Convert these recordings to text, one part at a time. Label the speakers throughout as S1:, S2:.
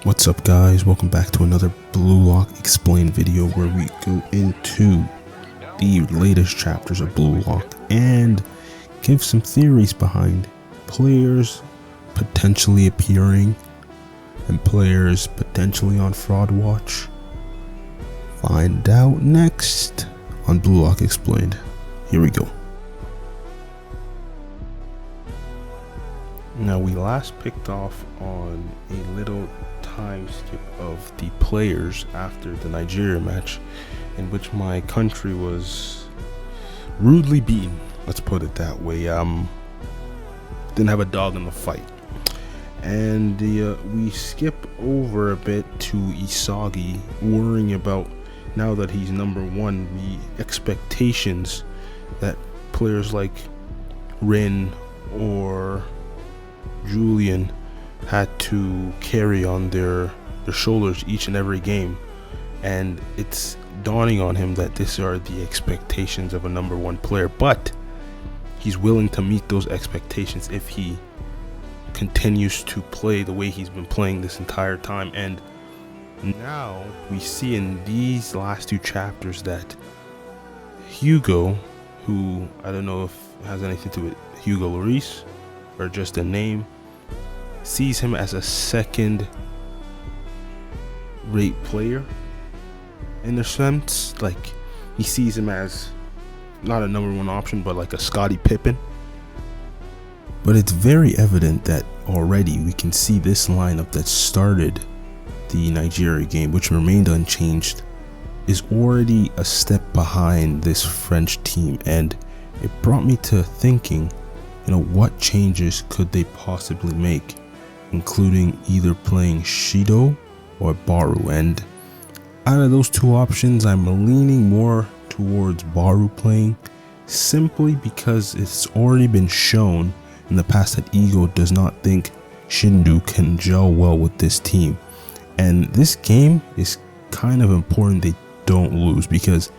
S1: What's up, guys? Welcome back to another Blue Lock Explained video where we go into the latest chapters of Blue Lock and give some theories behind players potentially appearing and players potentially on Fraud Watch. Find out next on Blue Lock Explained. Here we go. Now, we last picked off on a little time skip of the players after the Nigeria match, in which my country was rudely beaten. Let's put it that way. Didn't have a dog in the fight, and we skip over a bit to Isagi worrying about, now that he's number one, the expectations that players like Rin or Julian had to carry on their shoulders each and every game, and it's dawning on him that these are the expectations of a number one player, but he's willing to meet those expectations if he continues to play the way he's been playing this entire time. And now we see in these last two chapters that Hugo, who I don't know if has anything to do with Hugo Lloris or just a name, sees him as a second rate player in a sense. Like, he sees him as not a number one option, but like a Scottie Pippen. But it's very evident that already we can see this lineup that started the Nigeria game, which remained unchanged, is already a step behind this French team. And it brought me to thinking, what changes could they possibly make, including either playing Shido or Baru. And out of those two options, I'm leaning more towards Baru playing, simply because it's already been shown in the past that Ego does not think Shindu can gel well with this team. And this game is kind of important they don't lose, because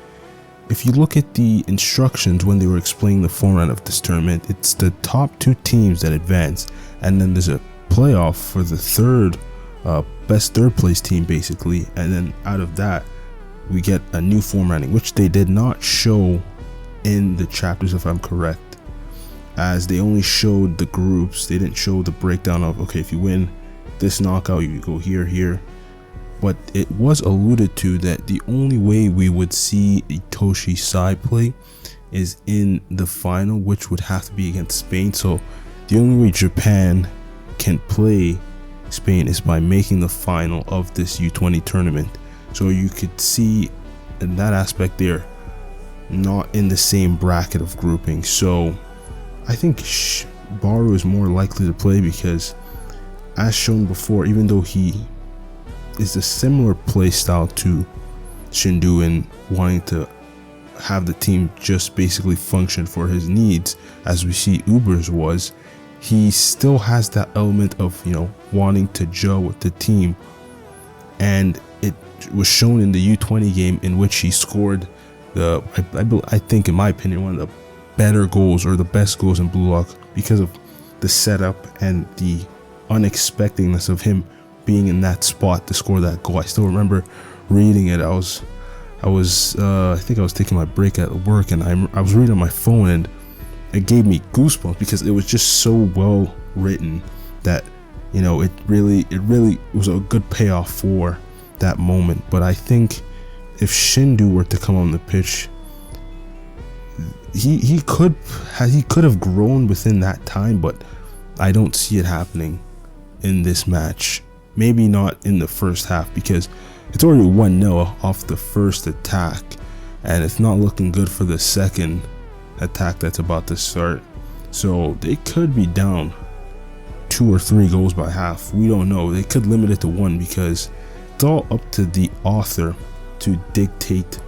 S1: if you look at the instructions when they were explaining the format of this tournament, it's the top two teams that advance, and then there's a playoff for the best third place team basically, and then out of that we get a new formatting, which they did not show in the chapters if I'm correct, as they only showed the groups. They didn't show the breakdown of, okay, if you win this knockout you go here. But it was alluded to that the only way we would see Itoshi Sai play is in the final, which would have to be against Spain. So the only way Japan can play Spain is by making the final of this U20 tournament. So you could see in that aspect they're not in the same bracket of grouping. So I think Baru is more likely to play, because as shown before, even though he is a similar play style to Shindu in wanting to have the team just basically function for his needs, as we see Uber's was, he still has that element of wanting to gel with the team. And it was shown in the U20 game, in which he scored I think, in my opinion, one of the better goals, or the best goals in Blue Lock, because of the setup and the unexpectedness of him being in that spot to score that goal. I still remember reading it. I think I was taking my break at work, and I was reading on my phone, and it gave me goosebumps, because it was just so well written that it really was a good payoff for that moment. But I think if Shindu were to come on the pitch, he could have grown within that time, but I don't see it happening in this match. Maybe not in the first half, because it's already 1-0 off the first attack, and it's not looking good for the second attack that's about to start. So they could be down 2 or 3 goals by half. We don't know. They could limit it to 1, because it's all up to the author to dictate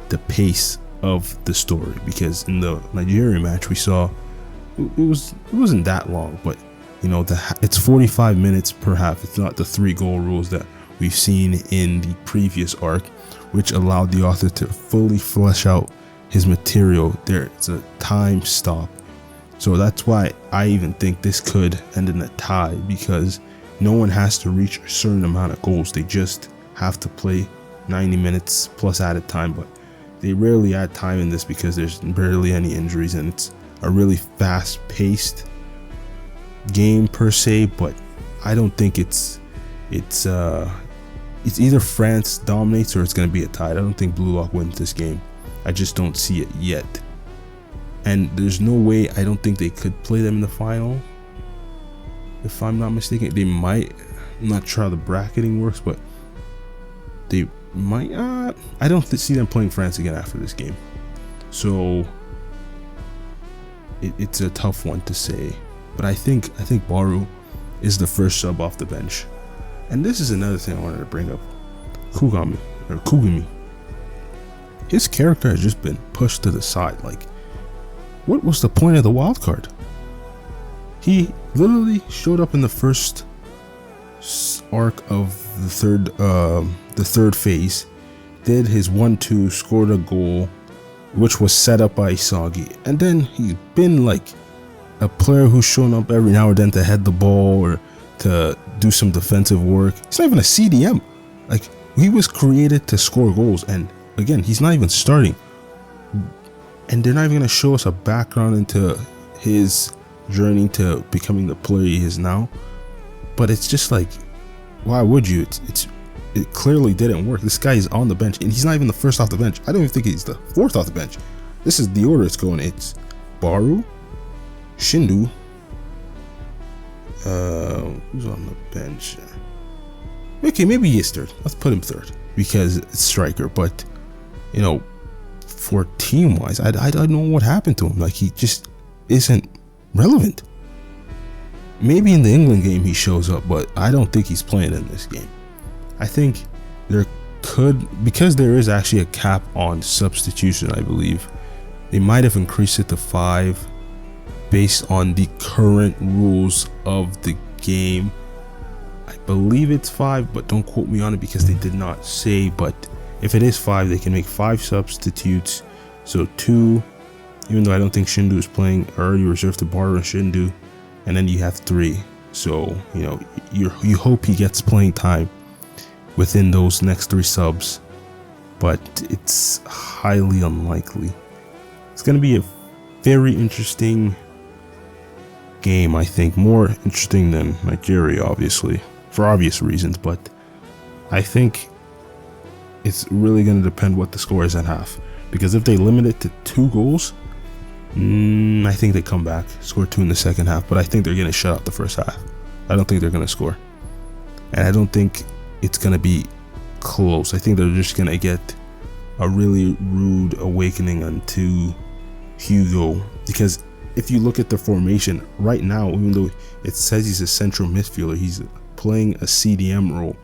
S1: the pace of the story. Because in the Nigeria match we saw it wasn't that long, but it's 45 minutes per half. It's not the 3-goal rules that we've seen in the previous arc, which allowed the author to fully flesh out his material. There's a time stop. So that's why I even think this could end in a tie, because no one has to reach a certain amount of goals. They just have to play 90 minutes plus added time, but they rarely add time in this because there's barely any injuries, and it's a really fast-paced game per se. But I don't think it's either France dominates or it's going to be a tie. I don't think Blue Lock wins this game. I just don't see it yet. And there's no way, I don't think they could play them in the final. If I'm not mistaken, they might. I'm not sure how the bracketing works, but they might. I don't see them playing France again after this game. So it's a tough one to say. But I think Baru is the first sub off the bench. And this is another thing I wanted to bring up. Kugami. His character has just been pushed to the side. Like, what was the point of the wild card? He literally showed up in the first arc of the third phase, did his 1-2, scored a goal, which was set up by Isagi, and then he's been like a player who's shown up every now and then to head the ball or to do some defensive work. He's not even a CDM. Like, he was created to score goals, and again, he's not even starting. And they're not even going to show us a background into his journey to becoming the player he is now. But it's just like, why would you? It clearly didn't work. This guy is on the bench, and he's not even the first off the bench. I don't even think he's the fourth off the bench. This is the order it's going. It's Baru, Shindu. Who's on the bench? Okay, maybe he's third. Let's put him third because it's striker. But you know, for team wise, I don't know what happened to him. Like, he just isn't relevant. Maybe in the England game he shows up, but I don't think he's playing in this game. I think there could, because there is actually a cap on substitution, I believe they might have increased it to 5 based on the current rules of the game. I believe it's 5, but don't quote me on it because they did not say. But if it is 5, they can make 5 substitutes. So 2, even though I don't think Shindu is playing, are already reserved to Baru and Shindu, and then you have 3. So you know, you hope he gets playing time within those next 3 subs, but it's highly unlikely. It's going to be a very interesting game, I think, more interesting than Nigeria, obviously, for obvious reasons, but I think it's really going to depend what the score is at half, because if they limit it to 2 goals, I think they come back, score 2 in the second half, but I think they're going to shut out the first half. I don't think they're going to score, and I don't think it's going to be close. I think they're just going to get a really rude awakening onto Hugo, because if you look at the formation right now, even though it says he's a central midfielder, he's playing a CDM role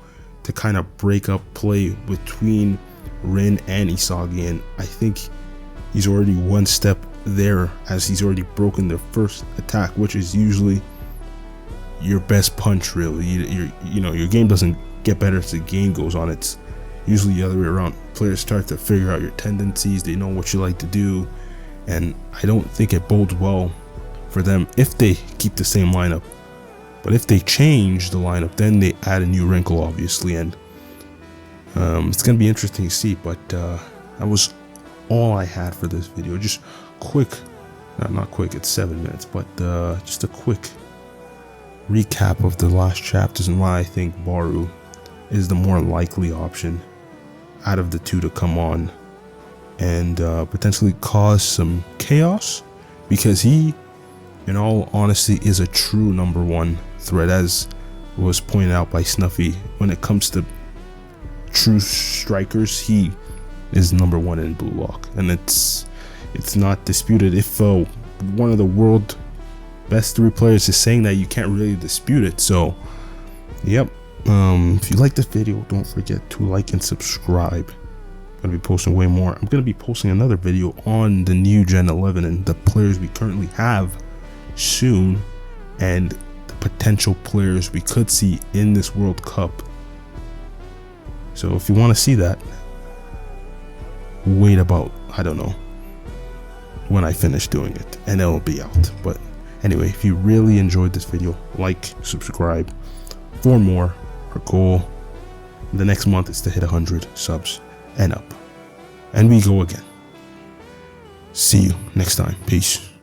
S1: to kind of break up play between Rin and Isagi, and I think he's already one step there, as he's already broken the first attack, which is usually your best punch. Really, you know, your game doesn't get better as the game goes on. It's usually the other way around. Players start to figure out your tendencies, they know what you like to do, and I don't think it bodes well for them if they keep the same lineup. But if they change the lineup, then they add a new wrinkle, obviously, and it's gonna be interesting to see. But that was all I had for this video. Just quick, not quick, it's 7 minutes, but just a quick recap of the last chapters and why I think Baru is the more likely option out of the 2 to come on and potentially cause some chaos, because he, in all honesty, is a true number 1 threat, as was pointed out by Snuffy. When it comes to true strikers, he is number 1 in Blue Lock, and it's not disputed. If one of the world best 3 players is saying that, you can't really dispute it. So yep, if you like this video, don't forget to like and subscribe. I'm gonna be posting way more. I'm gonna be posting another video on the new Gen 11 and the players we currently have soon, and the potential players we could see in this World Cup. So if you want to see that, wait about, I don't know, when I finish doing it, and it'll be out. But anyway, if you really enjoyed this video, like, subscribe, 4 more. Her goal the next month is to hit 100 subs and up. And we go again. See you next time. Peace.